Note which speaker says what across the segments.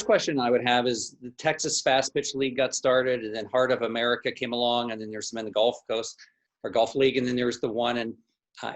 Speaker 1: first question I would have is the Texas Fast Pitch League got started, and then Heart of America came along, and then there's some in the Gulf Coast or Gulf League, and then there's the one in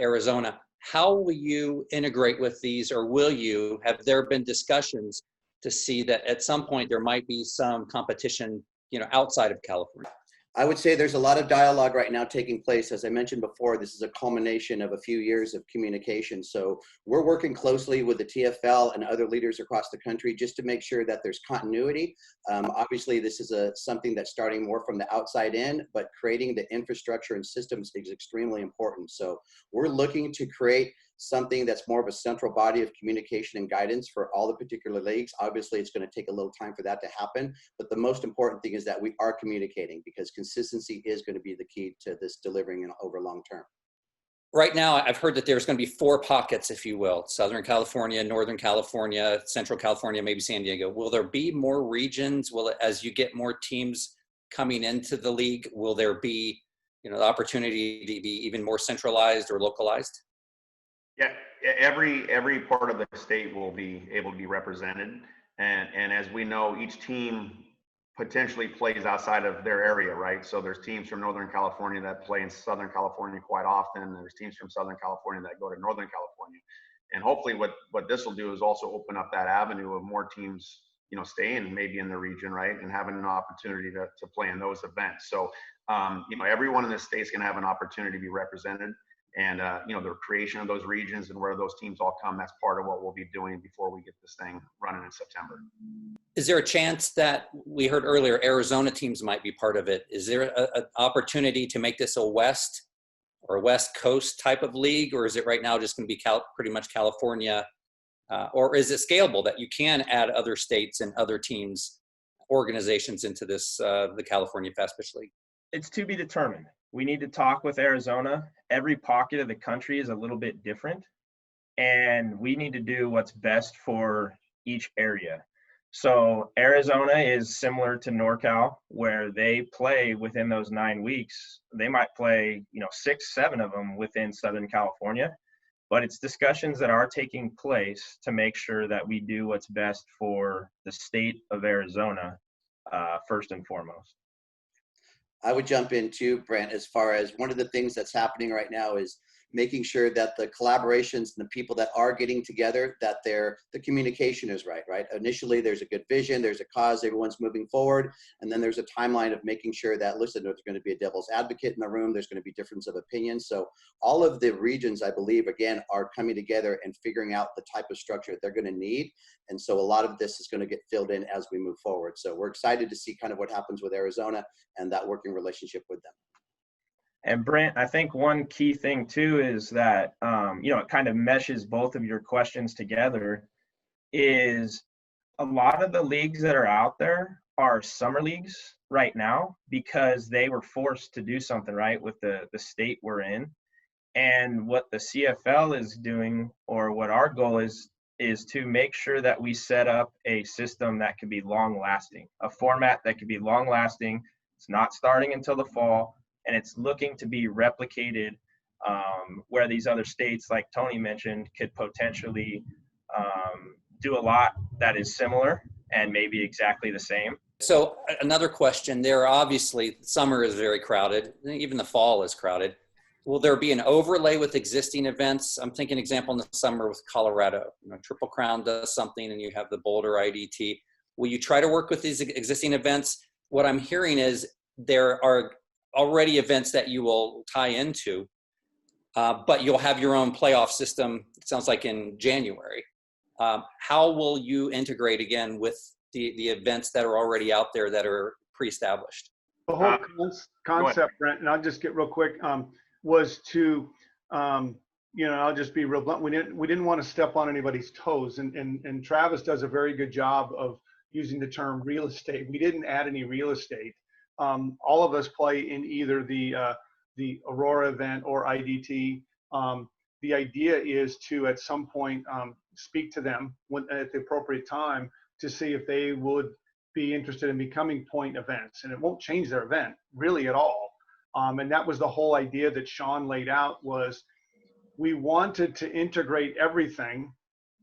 Speaker 1: Arizona. How will you integrate with these, or will you? Have there been discussions to see that at some point there might be some competition, outside of California?
Speaker 2: I would say there's a lot of dialogue right now taking place. As I mentioned before, this is a culmination of a few years of communication. So we're working closely with the TFL and other leaders across the country just to make sure that there's continuity. Obviously, this is something that's starting more from the outside in, but creating the infrastructure and systems is extremely important. So we're looking to create something that's more of a central body of communication and guidance for all the particular leagues. Obviously, it's going to take a little time for that to happen, but the most important thing is that we are communicating, because consistency is going to be the key to this delivering over long term.
Speaker 1: Right now, I've heard that there's going to be 4 pockets, if you will: Southern California, Northern California, Central California, maybe San Diego. Will there be more regions? Will it, as you get more teams coming into the league, will there be, the opportunity to be even more centralized or localized?
Speaker 3: Yeah, every part of the state will be able to be represented, and as we know, each team potentially plays outside of their area, right? So there's teams from Northern California that play in Southern California quite often, and there's teams from Southern California that go to Northern California. And hopefully what this will do is also open up that avenue of more teams, staying maybe in the region, right, and having an opportunity to play in those events. So, everyone in the state is going to have an opportunity to be represented. And, the creation of those regions and where those teams all come, that's part of what we'll be doing before we get this thing running in September.
Speaker 1: Is there a chance that, we heard earlier, Arizona teams might be part of it? Is there an opportunity to make this a West or a West Coast type of league, or is it right now just going to be pretty much California? Or is it scalable that you can add other states and other teams, organizations into this, the California Fast Pitch League?
Speaker 4: It's to be determined. We need to talk with Arizona. Every pocket of the country is a little bit different, and we need to do what's best for each area. So Arizona is similar to NorCal, where they play within those 9 weeks. They might play, 6, 7 of them within Southern California, but it's discussions that are taking place to make sure that we do what's best for the state of Arizona, first and foremost.
Speaker 2: I would jump in too, Brentt, as far as one of the things that's happening right now is making sure that the collaborations and the people that are getting together, that the communication is right? Initially, there's a good vision, there's a cause, everyone's moving forward, and then there's a timeline of making sure that, listen, there's going to be a devil's advocate in the room, there's going to be difference of opinion. So all of the regions, I believe, again, are coming together and figuring out the type of structure that they're going to need. And so a lot of this is going to get filled in as we move forward. So we're excited to see kind of what happens with Arizona and that working relationship with them.
Speaker 4: And Brentt, I think one key thing too is that, it kind of meshes both of your questions together, is a lot of the leagues that are out there are summer leagues right now because they were forced to do something, right, with the state we're in. And what the CFL is doing, or what our goal is to make sure that we set up a system that can be long lasting, a format that can be long lasting. It's not starting until the fall. And it's looking to be replicated where these other states, like Tony mentioned, could potentially do a lot that is similar and maybe exactly the same.
Speaker 1: So another question there, obviously summer is very crowded. Even the fall is crowded. Will there be an overlay with existing events? I'm thinking example in the summer with Colorado, Triple Crown does something and you have the Boulder IDT. Will you try to work with these existing events? What I'm hearing is there are already events that you will tie into, but you'll have your own playoff system, it sounds like in January. How will you integrate again with the events that are already out there that are pre-established?
Speaker 5: The whole concept, Brentt, and I'll just get real quick, was to, I'll just be real blunt. We didn't want to step on anybody's toes, and Travis does a very good job of using the term real estate. We didn't add any real estate. All of us play in either the Aurora event or IDT. The idea is to, at some point, speak to them at the appropriate time to see if they would be interested in becoming point events. And it won't change their event really at all. And that was the whole idea that Sean laid out, was we wanted to integrate everything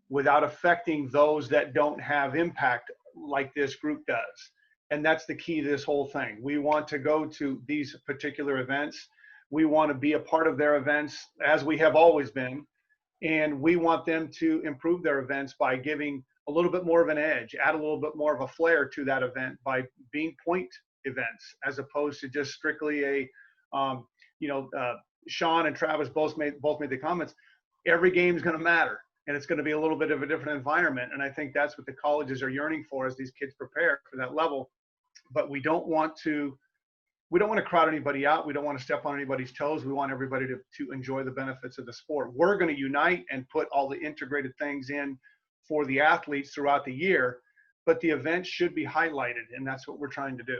Speaker 5: without affecting those that don't have impact like this group does. And that's the key to this whole thing. We want to go to these particular events. We want to be a part of their events as we have always been. And we want them to improve their events by giving a little bit more of an edge, add a little bit more of a flair to that event by being point events, as opposed to just strictly a, Sean and Travis both made the comments. Every game is going to matter, and it's going to be a little bit of a different environment. And I think that's what the colleges are yearning for as these kids prepare for that level. But we don't want to crowd anybody out. We don't want to step on anybody's toes. We want everybody to enjoy the benefits of the sport. We're going to unite and put all the integrated things in for the athletes throughout the year, but the events should be highlighted, and that's what we're trying to do.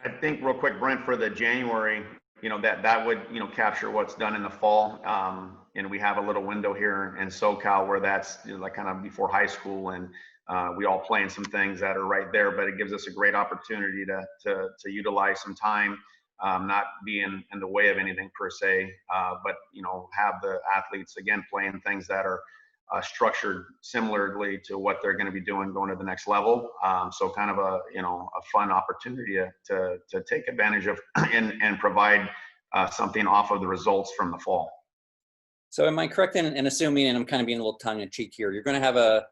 Speaker 3: I think real quick, Brent, for the January, that would, capture what's done in the fall. And we have a little window here in SoCal where that's like kind of before high school, and we all play in some things that are right there, but it gives us a great opportunity to utilize some time, not be in the way of anything per se, but, have the athletes again playing things that are structured similarly to what they're going to be doing going to the next level. So kind of a fun opportunity to take advantage of and provide something off of the results from the fall.
Speaker 1: So am I correct in assuming, and I'm kind of being a little tongue in cheek here, you're going to have a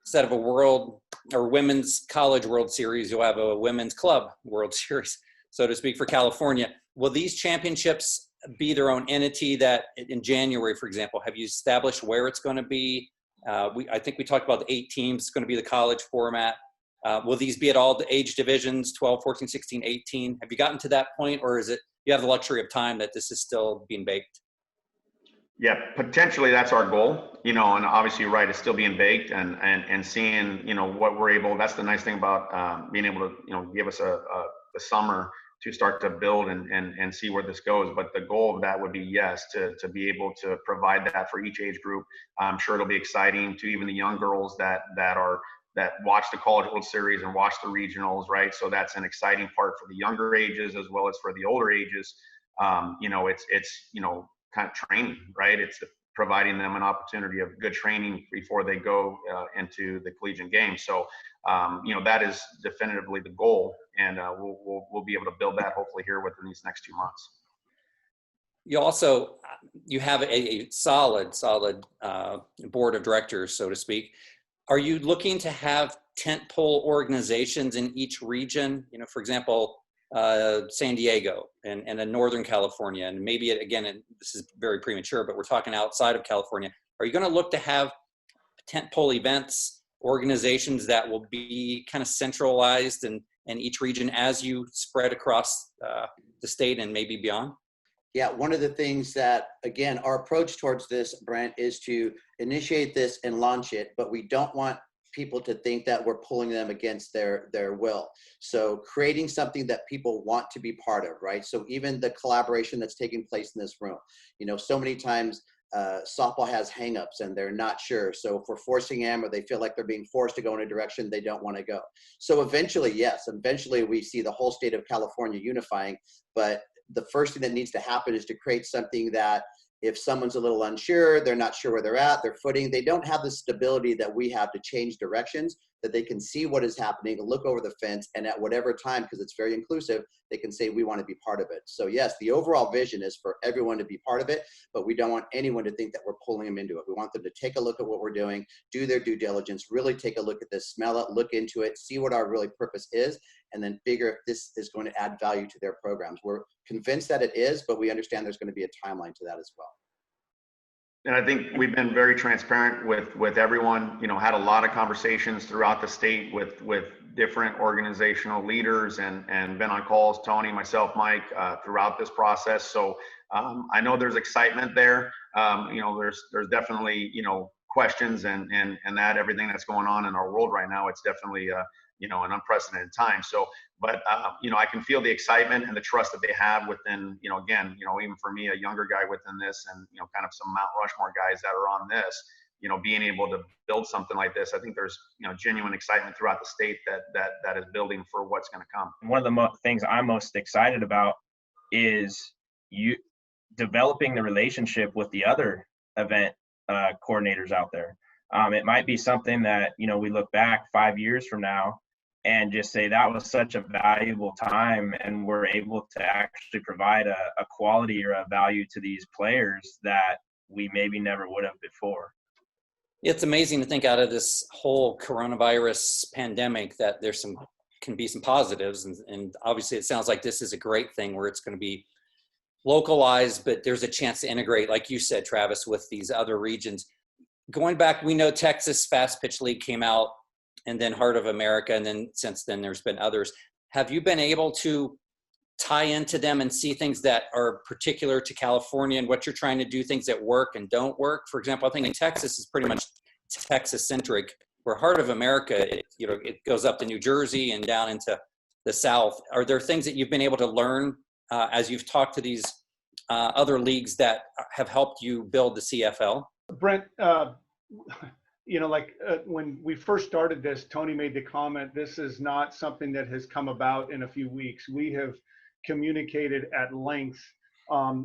Speaker 1: set of a world or women's college World Series. You'll have a women's club World Series, so to speak, for California. Will these championships be their own entity that in January, for example, have you established where it's going to be? I think we talked about the 8 teams. It's going to be the college format. Will these be at all the age divisions, 12, 14, 16, 18? Have you gotten to that point, or is it you have the luxury of time that this is still being baked?
Speaker 3: Yeah, potentially that's our goal, and obviously you're right, it's still being baked and seeing, what we're able, that's the nice thing about being able to, give us a summer to start to build and see where this goes. But the goal of that would be, yes, to be able to provide that for each age group. I'm sure it'll be exciting to even the young girls that watch the College World Series and watch the regionals, right? So that's an exciting part for the younger ages as well as for the older ages. It's kind of training, right? It's providing them an opportunity of good training before they go into the collegiate game. So, that is definitively the goal, and we'll be able to build that hopefully here within these next 2 months.
Speaker 1: You have a solid board of directors, so to speak. Are you looking to have tentpole organizations in each region? For example, San Diego and in Northern California, and maybe this is very premature, but we're talking outside of California. Are you going to look to have tentpole events, organizations that will be kind of centralized in each region as you spread across the state and maybe beyond?
Speaker 2: Yeah, one of the things that, again, our approach towards this, Brentt, is to initiate this and launch it, but we don't want people to think that we're pulling them against their will. So creating something that people want to be part of, right? So even the collaboration that's taking place in this room, so many times softball has hangups and they're not sure. So if we're forcing them or they feel like they're being forced to go in a direction they don't want to go. So eventually we see the whole state of California unifying, but the first thing that needs to happen is to create something that if someone's a little unsure, they're not sure where they're at, their footing, they don't have the stability that we have to change directions, that they can see what is happening, look over the fence, and at whatever time, because it's very inclusive, they can say, we want to be part of it. So yes, the overall vision is for everyone to be part of it, but we don't want anyone to think that we're pulling them into it. We want them to take a look at what we're doing, do their due diligence, really take a look at this, smell it, look into it, see what our really purpose is, and then figure if this is going to add value to their programs. We're convinced that it is, but we understand there's going to be a timeline to that as well.
Speaker 3: And I think we've been very transparent with everyone, had a lot of conversations throughout the state with different organizational leaders and been on calls, Tony, myself, Mike, throughout this process. So I know there's excitement there. There's definitely, questions and that everything that's going on in our world right now, it's definitely, an unprecedented time. So, but, I can feel the excitement and the trust that they have within, again, even for me, a younger guy within this and, kind of some Mount Rushmore guys that are on this, being able to build something like this. I think there's, genuine excitement throughout the state that is building for what's going to come.
Speaker 4: One of the things I'm most excited about is you developing the relationship with the other event coordinators out there. It might be something that, we look back 5 years from now and just say that was such a valuable time, and we're able to actually provide a quality or a value to these players that we maybe never would have before.
Speaker 1: It's amazing to think out of this whole coronavirus pandemic that can be some positives. And obviously it sounds like this is a great thing where it's going to be localized, but there's a chance to integrate, like you said, Travis, with these other regions. Going back, we know Texas Fast Pitch League came out, and then Heart of America, and then since then there's been others. Have you been able to tie into them and see things that are particular to California and what you're trying to do, things that work and don't work? For example, I think in Texas is pretty much Texas centric, where Heart of America, it goes up to New Jersey and down into the South. Are there things that you've been able to learn as you've talked to these other leagues that have helped you build the CFL?
Speaker 5: Brentt, when we first started this, Tony made the comment, this is not something that has come about in a few weeks. We have communicated at length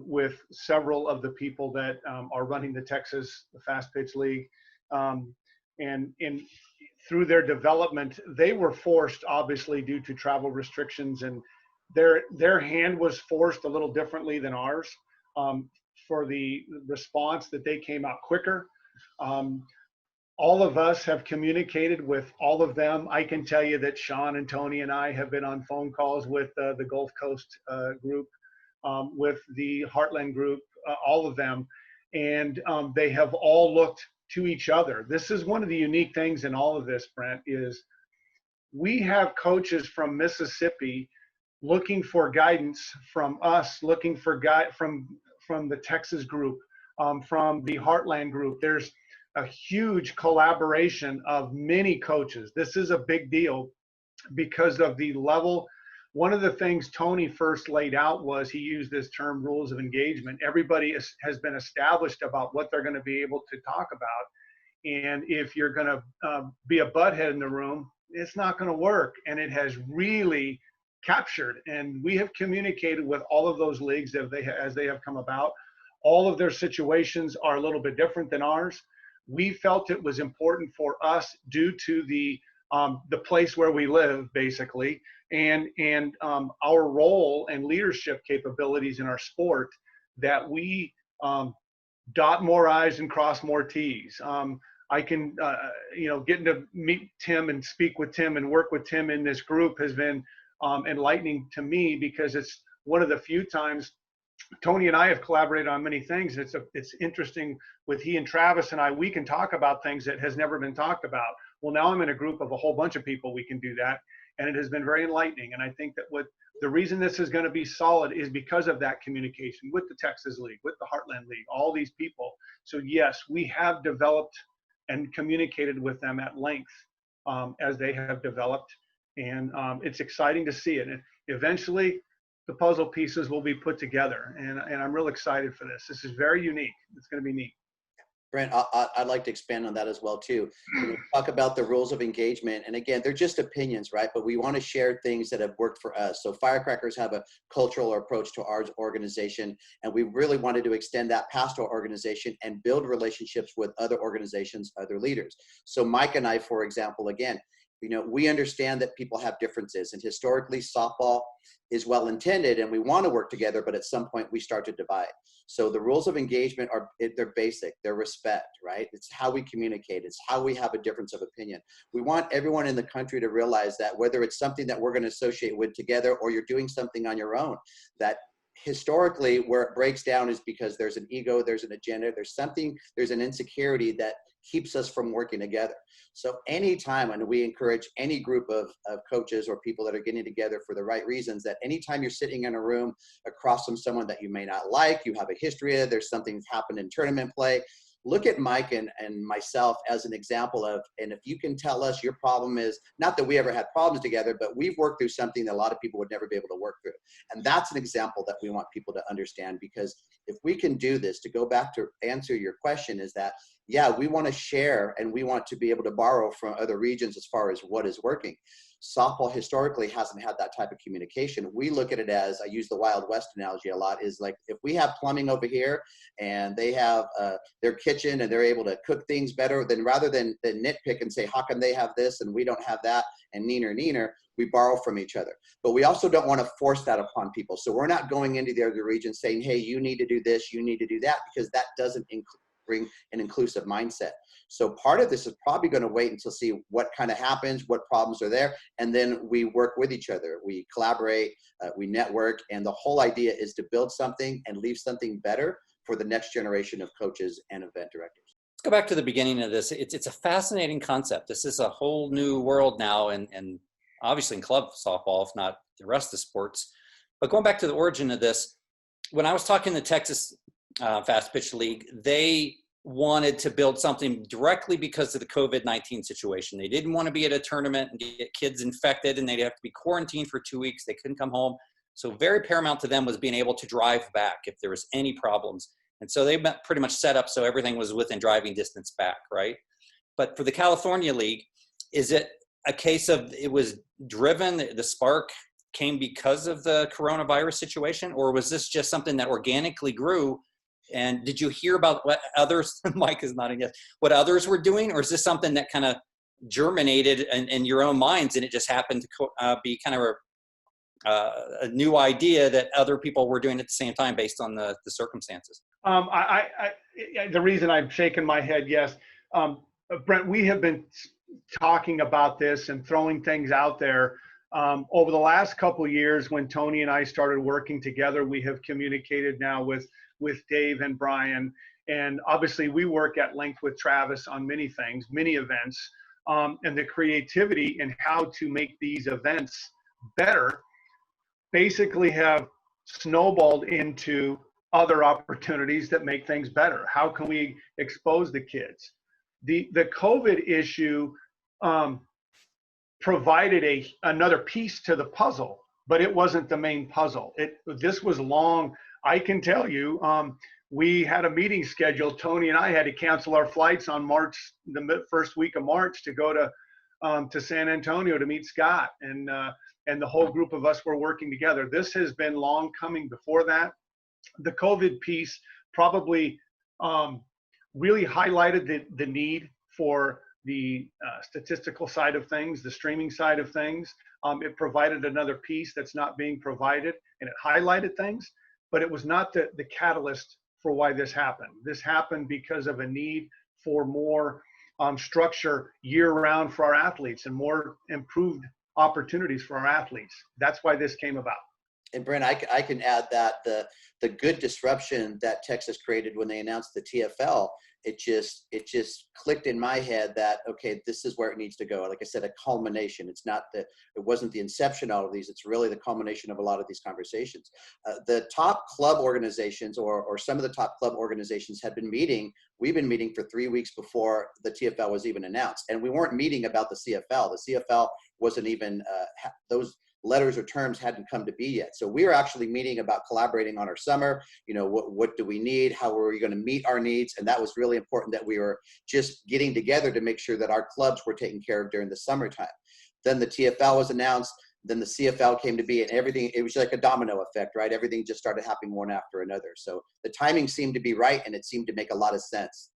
Speaker 5: with several of the people that are running the Texas Fast Pitch League. And through their development, they were forced, obviously, due to travel restrictions, and their hand was forced a little differently than ours for the response that they came out quicker. All of us have communicated with all of them. I can tell you that Sean and Tony and I have been on phone calls with the Gulf Coast group, with the Heartland group, all of them. And they have all looked to each other. This is one of the unique things in all of this, Brentt, is we have coaches from Mississippi looking for guidance from us, looking for from the Texas group, from the Heartland group. There's a huge collaboration of many coaches. This is a big deal because of the level. One of the things Tony first laid out was he used this term rules of engagement. Everybody has been established about what they're going to be able to talk about. And if you're going to be a butthead in the room, it's not going to work. And it has really captured. And we have communicated with all of those leagues as they have come about. All of their situations are a little bit different than ours. We felt it was important for us due to the place where we live, basically, and our role and leadership capabilities in our sport, that we dot more I's and cross more T's. I can, getting to meet Tim and speak with Tim and work with Tim in this group has been enlightening to me, because it's one of the few times Tony and I have collaborated on many things. It's interesting with he and Travis and I, we can talk about things that has never been talked about. Well, now I'm in a group of a whole bunch of people, we can do that. And it has been very enlightening. And I think that the reason this is going to be solid is because of that communication with the Texas League, with the Heartland League, all these people. So yes, we have developed and communicated with them at length as they have developed. And it's exciting to see it. And eventually, the puzzle pieces will be put together, and I'm real excited for this. This is very unique. It's going to be neat.
Speaker 2: Brentt, I'd like to expand on that as well too. Talk about the rules of engagement, and again, they're just opinions, right? But we want to share things that have worked for us. So Firecrackers have a cultural approach to our organization, and we really wanted to extend that past our organization and build relationships with other organizations, other leaders. So Mike and I, for example, again, we understand that people have differences, and historically softball is well intended and we want to work together, but at some point we start to divide. So the rules of engagement they're basic, they're respect, right? It's how we communicate. It's how we have a difference of opinion. We want everyone in the country to realize that whether it's something that we're going to associate with together or you're doing something on your own, that historically where it breaks down is because there's an ego, there's an agenda, there's an insecurity that keeps us from working together. So anytime, and we encourage any group of coaches or people that are getting together for the right reasons, that anytime you're sitting in a room across from someone that you may not like, you have a history of, there's something that's happened in tournament play, look at Mike and myself as an example of, and if you can tell us your problem is, not that we ever had problems together, but we've worked through something that a lot of people would never be able to work through. And that's an example that we want people to understand, because if we can do this, to go back to answer your question, is that yeah, we want to share and we want to be able to borrow from other regions as far as what is working. Softball historically hasn't had that type of communication. We look at it as, I use the Wild West analogy a lot, is like if we have plumbing over here and they have their kitchen and they're able to cook things better, then rather than nitpick and say, how come they have this and we don't have that, and neener, we borrow from each other. But we also don't want to force that upon people. So we're not going into the other region saying, hey, you need to do this, you need to do that, because that doesn't bring an inclusive mindset. So part of this is probably going to wait until see what kind of happens, what problems are there, and then we work with each other. We collaborate, we network, and the whole idea is to build something and leave something better for the next generation of coaches and event directors.
Speaker 1: Let's go back to the beginning of this. It's a fascinating concept. This is a whole new world now, and obviously in club softball, if not the rest of the sports. But going back to the origin of this, when I was talking to Texas Fast Pitch League, they wanted to build something directly because of the COVID-19 situation. They didn't want to be at a tournament and get kids infected and they'd have to be quarantined for 2 weeks. They couldn't come home. So very paramount to them was being able to drive back if there was any problems. And so they pretty much set up so everything was within driving distance back, right? But for the California League, is it a case of it was driven, the spark came because of the coronavirus situation, or was this just something that organically grew? And did you hear about what others, Mike is nodding yes, what others were doing, or is this something that kind of germinated in your own minds and it just happened to be kind of a new idea that other people were doing at the same time based on the circumstances?
Speaker 5: The reason I'm shaking my head, yes. Brentt, we have been talking about this and throwing things out there. Over the last couple of years, when Tony and I started working together, we have communicated now with Dave and Brian. And obviously we work at length with Travis on many things, many events, and the creativity and how to make these events better basically have snowballed into other opportunities that make things better. How can we expose the kids? The COVID issue provided another piece to the puzzle, but it wasn't the main puzzle. This was long. I can tell you, we had a meeting scheduled. Tony and I had to cancel our flights on the first week of March to go to San Antonio to meet Scott, and the whole group of us were working together. This has been long coming before that. The COVID piece probably really highlighted the need for the statistical side of things, the streaming side of things. It provided another piece that's not being provided, and it highlighted things, but it was not the catalyst for why this happened. This happened because of a need for more structure year-round for our athletes and more improved opportunities for our athletes. That's why this came about.
Speaker 2: And Brentt, I can add that the good disruption that Texas created when they announced the TFL, it just clicked in my head that, okay, this is where it needs to go. Like I said, a culmination. It wasn't the inception of all of these. It's really the culmination of a lot of these conversations. The top club organizations or some of the top club organizations had been meeting. We've been meeting for 3 weeks before the TFL was even announced. And we weren't meeting about the CFL. The CFL wasn't even, those letters or terms hadn't come to be yet. So we were actually meeting about collaborating on our summer. You know, what do we need? How are we going to meet our needs? And that was really important that we were just getting together to make sure that our clubs were taken care of during the summertime. Then the TFL was announced. Then the CFL came to be, and everything, it was like a domino effect, right? Everything just started happening one after another. So the timing seemed to be right, and it seemed to make a lot of sense.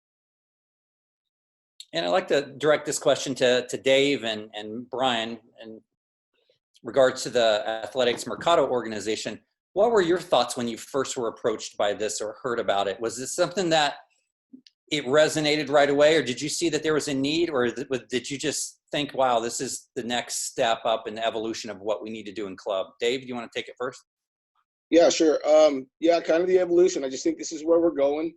Speaker 1: And I'd like to direct this question to Dave and Brian in regards to the Athletics Mercado organization. What were your thoughts when you first were approached by this or heard about it? Was this something that it resonated right away, or did you see that there was a need, or did you just think, wow, this is the next step up in the evolution of what we need to do in club? Dave, do you want to take it first?
Speaker 6: Yeah, sure. Yeah, kind of the evolution. I just think this is where we're going.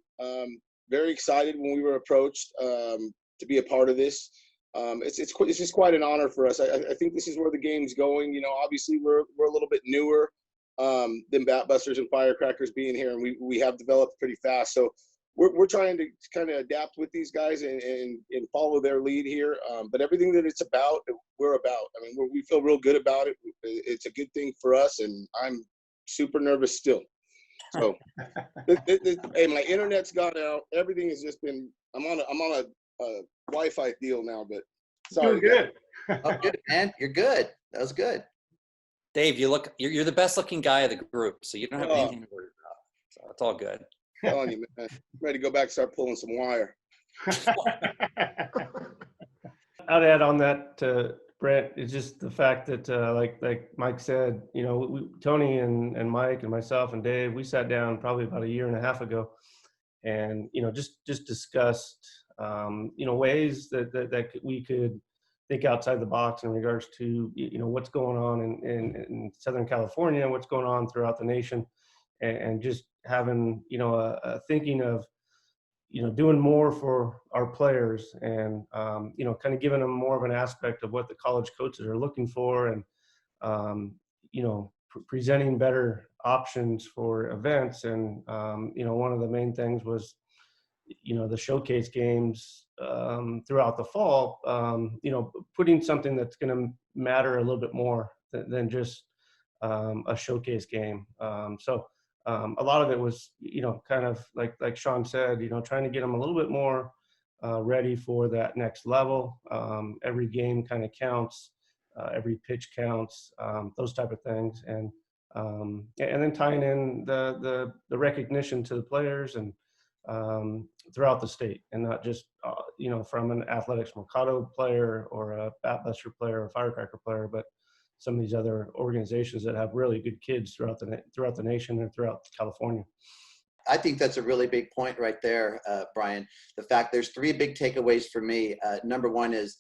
Speaker 6: Very excited when we were approached to be a part of this. It's just quite an honor for us. I think this is where the game's going. You know, obviously we're a little bit newer than Batbusters and Firecrackers being here, and we have developed pretty fast. So we're trying to kind of adapt with these guys and follow their lead here. But everything that it's about, we're about. I mean, we feel real good about it. It's a good thing for us, and I'm super nervous still. So, hey, my internet's gone out. Everything has just been I'm on a Wi-Fi deal now, but
Speaker 5: Doing
Speaker 6: sorry.
Speaker 5: good.
Speaker 2: Oh, good, man. You're good. That was good.
Speaker 1: Dave, you're the best looking guy of the group, so you don't have
Speaker 6: Oh.
Speaker 1: anything to worry about. So it's all good.
Speaker 6: Telling you, man. I'm ready to go back and start pulling some wire.
Speaker 7: I'd add on that to Brentt is just the fact that, like Mike said, Tony and Mike and myself and Dave, we sat down probably about a year and a half ago, and just discussed ways that we could think outside the box in regards to what's going on in Southern California, what's going on throughout the nation, and just having a thinking of doing more for our players and, kind of giving them more of an aspect of what the college coaches are looking for and, presenting better options for events. And, one of the main things was, the showcase games throughout the fall, putting something that's going to matter a little bit more than just a showcase game. A lot of it was, kind of like Sean said, trying to get them a little bit more ready for that next level. Every game kind of counts, every pitch counts, those type of things, and then tying in the recognition to the players and throughout the state, and not just from an Athletics Mercado player or a Batbuster player or a Firecracker player, but some of these other organizations that have really good kids throughout the nation and throughout California.
Speaker 2: I think that's a really big point right there, Brian. The fact there's 3 big takeaways for me. Number one is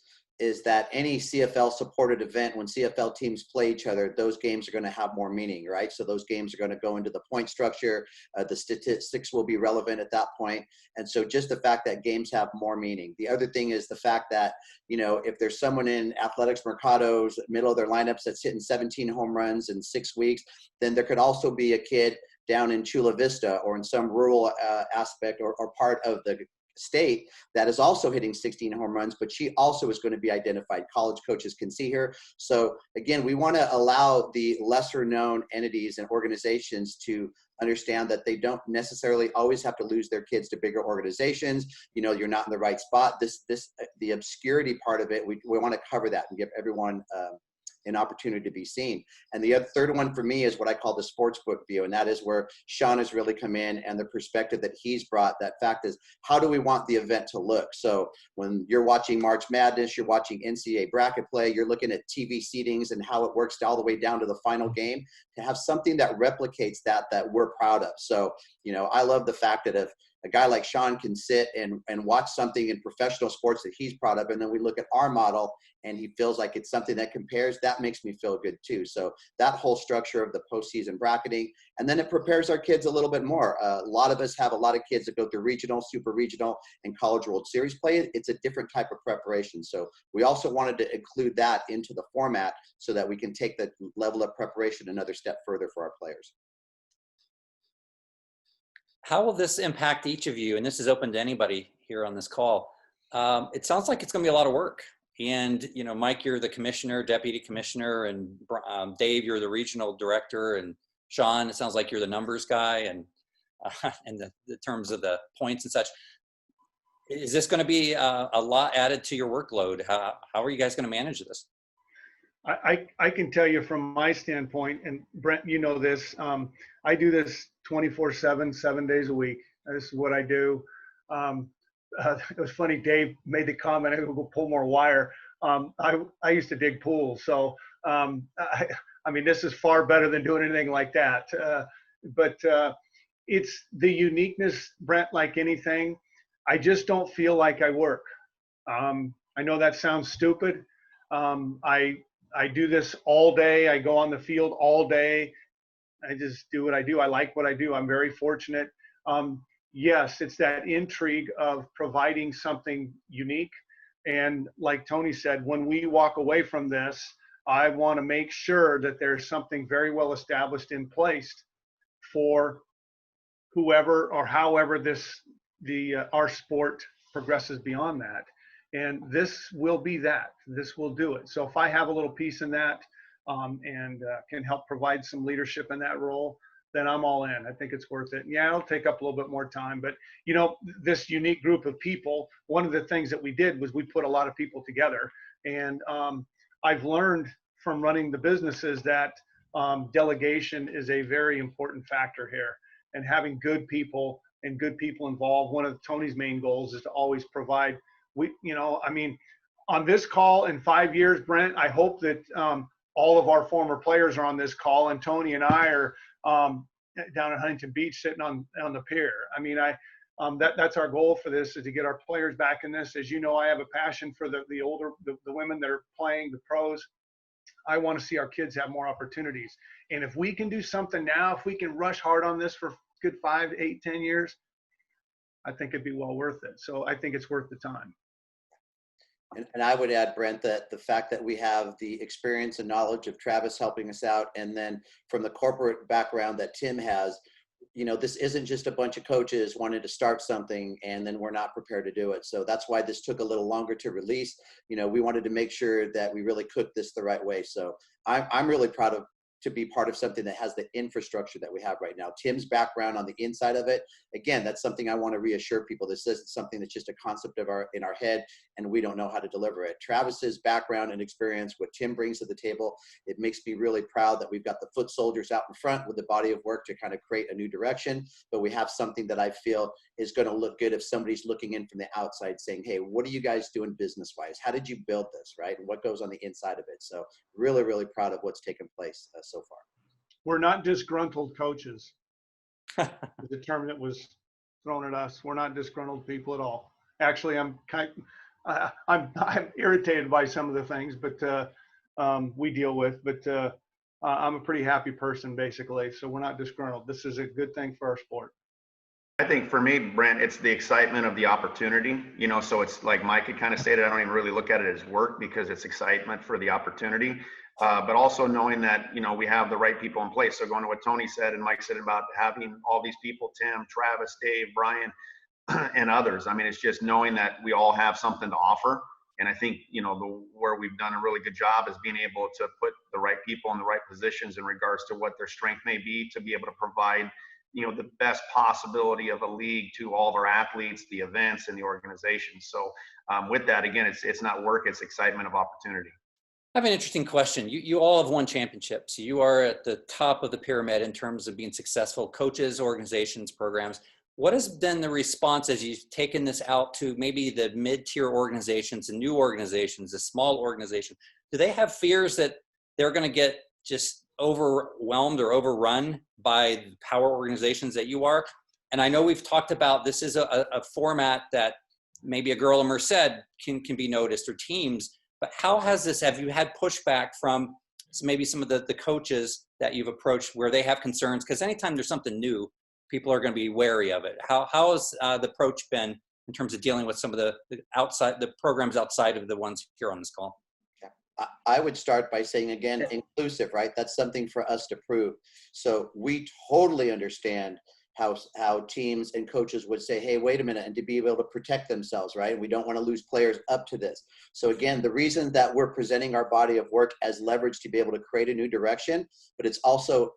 Speaker 2: that any CFL supported event, when CFL teams play each other, those games are going to have more meaning, right? So those games are going to go into the point structure. The statistics will be relevant at that point. And so just the fact that games have more meaning. The other thing is the fact that, if there's someone in Athletics Mercado's middle of their lineups that's hitting 17 home runs in 6 weeks, then there could also be a kid down in Chula Vista or in some rural aspect or part of the state that is also hitting 16 home runs, but she also is going to be identified. College coaches can see her. So again, we want to allow the lesser known entities and organizations to understand that they don't necessarily always have to lose their kids to bigger organizations. You're not in the right spot. The obscurity part of it, we want to cover that and give everyone an opportunity to be seen. And the third one for me is what I call the sports book view. And that is where Sean has really come in, and the perspective that he's brought. That fact is, how do we want the event to look? So when you're watching March Madness, you're watching NCAA bracket play, you're looking at TV seedings and how it works all the way down to the final game, to have something that replicates that we're proud of. So, I love the fact that if a guy like Sean can sit and watch something in professional sports that he's proud of, and then we look at our model and he feels like it's something that compares, that makes me feel good too. So that whole structure of the postseason bracketing, and then it prepares our kids a little bit more. A lot of us have a lot of kids that go through regional, super regional, and College World Series play. It's a different type of preparation. So we also wanted to include that into the format so that we can take the level of preparation another step further for our players.
Speaker 1: How will this impact each of you? And this is open to anybody here on this call. It sounds like it's going to be a lot of work. And, Mike, you're the commissioner, deputy commissioner, and Dave, you're the regional director, and Sean, it sounds like you're the numbers guy and the terms of the points and such. Is this going to be a lot added to your workload? How are you guys going to manage this?
Speaker 5: I can tell you from my standpoint, and Brentt, this, I do this 24/7, 7 days a week. This is what I do. It was funny, Dave made the comment, I go pull more wire. I used to dig pools. So, I mean, this is far better than doing anything like that. But it's the uniqueness, Brentt, like anything. I just don't feel like I work. I know that sounds stupid. I do this all day. I go on the field all day. I just do what I do. I like what I do. I'm very fortunate. Yes, it's that intrigue of providing something unique. And like Tony said, when we walk away from this, I want to make sure that there's something very well established in place for whoever or however our sport progresses beyond that. And this will be that. This will do it. So if I have a little piece in that and can help provide some leadership in that role, then I'm all in. I think it's worth it. Yeah, it'll take up a little bit more time, but you know, this unique group of people, one of the things that we did was we put a lot of people together. And I've learned from running the businesses that delegation is a very important factor here, and having good people and good people involved. One of Tony's main goals is to always provide, I mean, on this call in 5 years, Brentt, I hope that all of our former players are on this call, and Tony and I are down at Huntington Beach sitting on the pier. I mean, that's our goal for this, is to get our players back in this. As you know, I have a passion for the older, the women that are playing, the pros. I want to see our kids have more opportunities. And if we can do something now, if we can rush hard on this for good 5, 8, 10 years, I think it'd be well worth it. So I think it's worth the time.
Speaker 2: And I would add, Brentt, that the fact that we have the experience and knowledge of Travis helping us out, and then from the corporate background that Tim has, you know, this isn't just a bunch of coaches wanting to start something and then we're not prepared to do it. So that's why this took a little longer to release. You know, we wanted to make sure that we really cooked this the right way. So I'm really proud to be part of something that has the infrastructure that we have right now. Tim's background on the inside of it, again, that's something I want to reassure people. This isn't something that's just a concept of in our head and we don't know how to deliver it. Travis's background and experience, what Tim brings to the table, it makes me really proud that we've got the foot soldiers out in front with the body of work to kind of create a new direction. But we have something that I feel is going to look good if somebody's looking in from the outside saying, hey, what are you guys doing business-wise? How did you build this, right? And what goes on the inside of it? So really, really proud of what's taken place so far.
Speaker 5: We're not disgruntled coaches. The term that was thrown at us. We're not disgruntled people at all. Actually, I'm irritated by some of the things, but we deal with. But I'm a pretty happy person, basically. So we're not disgruntled. This is a good thing for our sport.
Speaker 3: I think for me, Brentt, it's the excitement of the opportunity, you know, so it's like Mike had kind of stated, I don't even really look at it as work because it's excitement for the opportunity, but also knowing that, you know, we have the right people in place. So going to what Tony said and Mike said about having all these people, Tim, Travis, Dave, Brian, and others. I mean, it's just knowing that we all have something to offer. And I think, you know, where we've done a really good job is being able to put the right people in the right positions in regards to what their strength may be, to be able to provide, you know, the best possibility of a league to all of our athletes, the events, and the organization. So with that, again, it's not work, it's excitement of opportunity.
Speaker 1: I have an interesting question. You all have won championships. You are at the top of the pyramid in terms of being successful coaches, organizations, programs. What has been the response as you've taken this out to maybe the mid-tier organizations and new organizations, the small organization? Do they have fears that they're going to get just overwhelmed or overrun by the power organizations that you are? And I know we've talked about this is a format that maybe a girl in Merced can be noticed, or teams, but how has this, have you had pushback from maybe some of the coaches that you've approached where they have concerns? Because anytime there's something new, people are going to be wary of it. How has the approach been in terms of dealing with some of the programs outside of the ones here on this call?
Speaker 2: I would start by saying, again, inclusive, right? That's something for us to prove. So we totally understand how teams and coaches would say, hey, wait a minute, and to be able to protect themselves, right? We don't want to lose players up to this. So again, the reason that we're presenting our body of work as leverage to be able to create a new direction, but it's also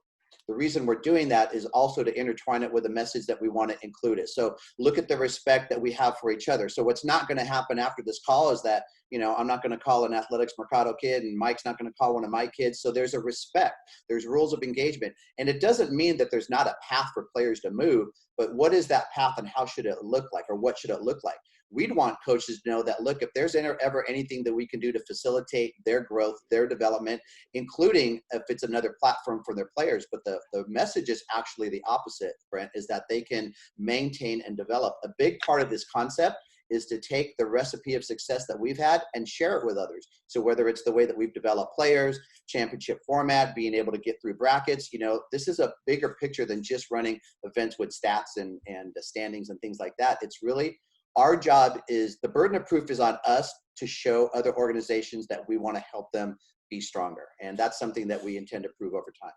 Speaker 2: the reason we're doing that is also to intertwine it with a message that we want to include it. So look at the respect that we have for each other. So what's not going to happen after this call is that, you know, I'm not going to call an Athletics Mercado kid and Mike's not going to call one of my kids. So there's a respect, there's rules of engagement. And it doesn't mean that there's not a path for players to move, but what is that path and how should it look like, or what should it look like? We'd want coaches to know that, look, if there's ever anything that we can do to facilitate their growth, their development, including if it's another platform for their players. But the message is actually the opposite, Brentt, is that they can maintain and develop. A big part of this concept is to take the recipe of success that we've had and share it with others. So whether it's the way that we've developed players, championship format, being able to get through brackets, you know, this is a bigger picture than just running events with stats and standings and things like that. It's really, our job is, the burden of proof is on us to show other organizations that we want to help them be stronger. And that's something that we intend to prove over time.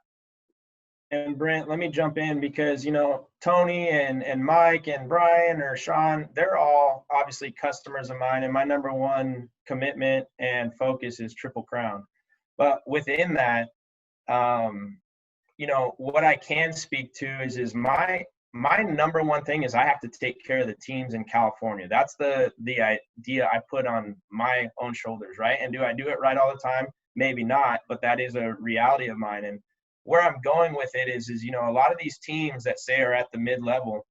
Speaker 4: And Brentt, let me jump in because, you know, Tony and Mike and Brian or Sean, they're all obviously customers of mine. And my number one commitment and focus is Triple Crown. But within that, you know, what I can speak to is my number one thing is I have to take care of the teams in California. That's the idea I put on my own shoulders, right? And do I do it right all the time? Maybe not, but that is a reality of mine. And where I'm going with it is, you know, a lot of these teams that say are at the mid-level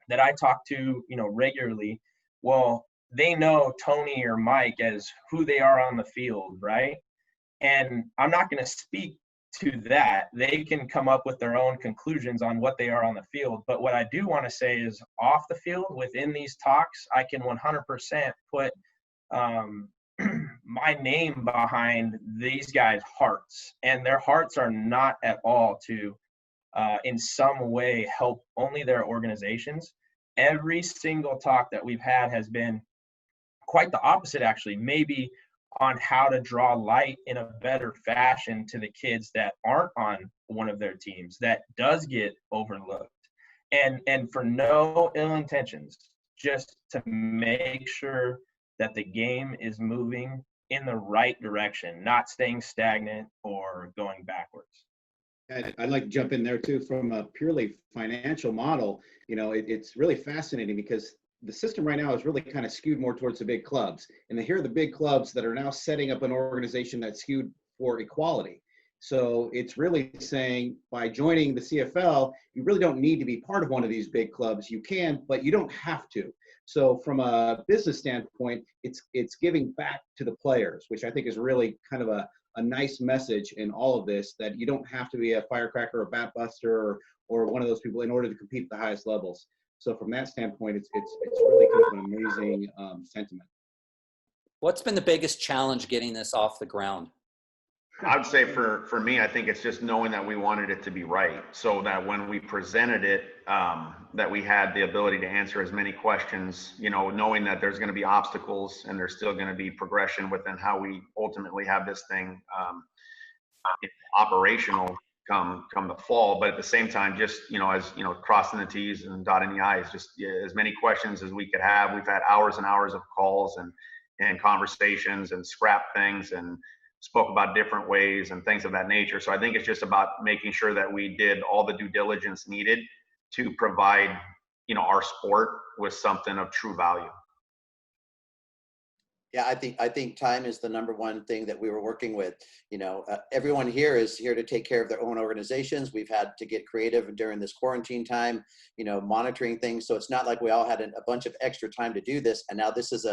Speaker 4: that I talk to, you know, regularly, well, they know Tony or Mike as who they are on the field, right? And I'm not going to speak to that. They can come up with their own conclusions on what they are on the field. But what I do want to say is off the field, within these talks, I can 100% put my name behind these guys' hearts. And their hearts are not at all to, in some way, help only their organizations. Every single talk that we've had has been quite the opposite, actually, maybe on how to draw light in a better fashion to the kids that aren't on one of their teams that does get overlooked, and for no ill intentions, just to make sure that the game is moving in the right direction, not staying stagnant or going backwards.
Speaker 8: I'd like to jump in there too. From a purely financial model, you know, it's really fascinating because the system right now is really kind of skewed more towards the big clubs. And here are the big clubs that are now setting up an organization that's skewed for equality. So it's really saying by joining the CFL, you really don't need to be part of one of these big clubs. You can, but you don't have to. So from a business standpoint, it's giving back to the players, which I think is really kind of a nice message in all of this, that you don't have to be a firecracker or bat buster or one of those people in order to compete at the highest levels. So from that standpoint, it's really kind of an amazing sentiment.
Speaker 1: What's been the biggest challenge getting this off the ground?
Speaker 3: I would say for me, I think it's just knowing that we wanted it to be right, so that when we presented it, that we had the ability to answer as many questions, you know, knowing that there's going to be obstacles and there's still going to be progression within how we ultimately have this thing operational come the fall. But at the same time, just, you know, as you know, crossing the T's and dotting the I's, just as many questions as we could have. We've had hours and hours of calls and conversations and scrap things and spoke about different ways and things of that nature. So I think it's just about making sure that we did all the due diligence needed to provide, you know, our sport with something of true value.
Speaker 2: Yeah, I think time is the number one thing that we were working with. You know, everyone here is here to take care of their own organizations. We've had to get creative during this quarantine time, you know, monitoring things. So it's not like we all had a bunch of extra time to do this. And now this is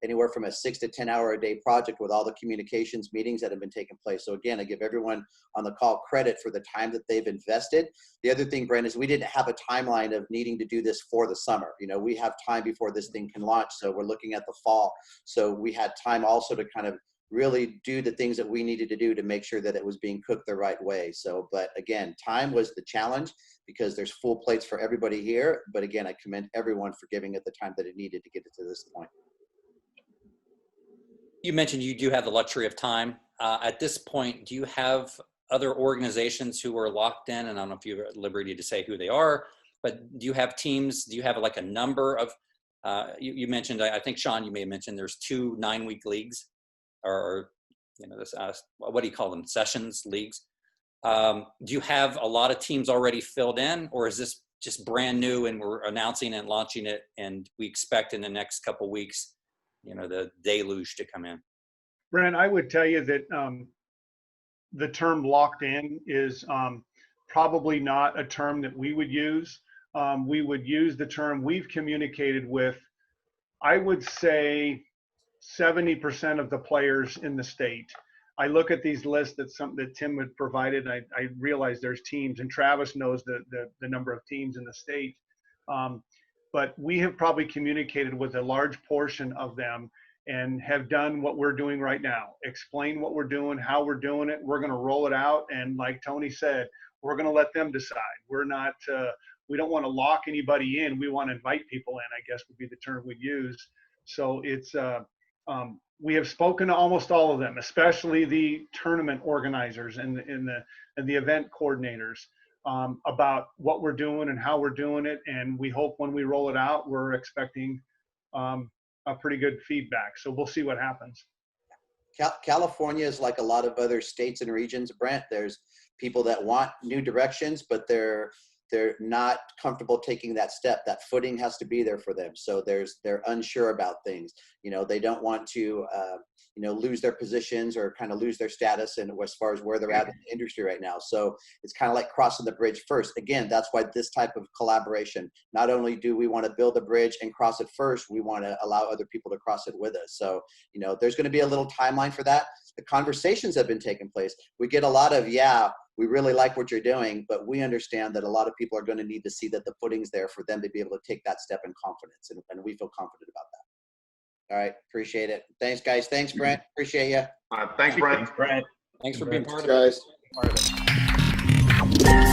Speaker 2: anywhere from a 6 to 10 hour a day project with all the communications meetings that have been taking place. So again, I give everyone on the call credit for the time that they've invested. The other thing, Brentt, is we didn't have a timeline of needing to do this for the summer. You know, we have time before this thing can launch. So we're looking at the fall. So we had time also to kind of really do the things that we needed to do to make sure that it was being cooked the right way. So, but again, time was the challenge because there's full plates for everybody here. But again, I commend everyone for giving it the time that it needed to get it to this point.
Speaker 1: You mentioned you do have the luxury of time. At this point, do you have other organizations who are locked in? And I don't know if you have at liberty to say who they are, but do you have teams? Do you have like a number of, you mentioned, I think, Sean, you may have mentioned there's 2 9-week leagues or, you know, this, what do you call them? Sessions, leagues. Do you have a lot of teams already filled in, or is this just brand new and we're announcing and launching it and we expect in the next couple of weeks, you know, the deluge to come in?
Speaker 5: Brentt, I would tell you that the term locked in is probably not a term that we would use. We would use the term we've communicated with, I would say 70% of the players in the state. I look at these lists that Tim had provided. I realize there's teams, and Travis knows the number of teams in the state. But we have probably communicated with a large portion of them and have done what we're doing right now. Explain what we're doing, how we're doing it. We're going to roll it out. And like Tony said, we're going to let them decide. We're not, we don't want to lock anybody in. We want to invite people in, I guess would be the term we'd use. So it's, we have spoken to almost all of them, especially the tournament organizers and the event coordinators, about what we're doing and how we're doing it. And we hope when we roll it out, we're expecting a pretty good feedback. So we'll see what happens.
Speaker 2: California is like a lot of other states and regions, Brent. There's people that want new directions, but they're not comfortable taking that step. That footing has to be there for them. So they're unsure about things. You know, they don't want to, you know, lose their positions or kind of lose their status and as far as where they're at in the industry right now. So it's kind of like crossing the bridge first. Again, that's why this type of collaboration, not only do we want to build a bridge and cross it first, we want to allow other people to cross it with us. So, you know, there's going to be a little timeline for that. The conversations have been taking place. We get a lot of, yeah, we really like what you're doing, but we understand that a lot of people are going to need to see that the footing's there for them to be able to take that step in confidence. And we feel confident about that. All right. Appreciate it. Thanks, guys. Thanks, Brent. Appreciate you.
Speaker 3: Thanks, Brent.
Speaker 4: Thanks, Brent.
Speaker 1: Thanks for being part of
Speaker 6: Guys.
Speaker 1: it.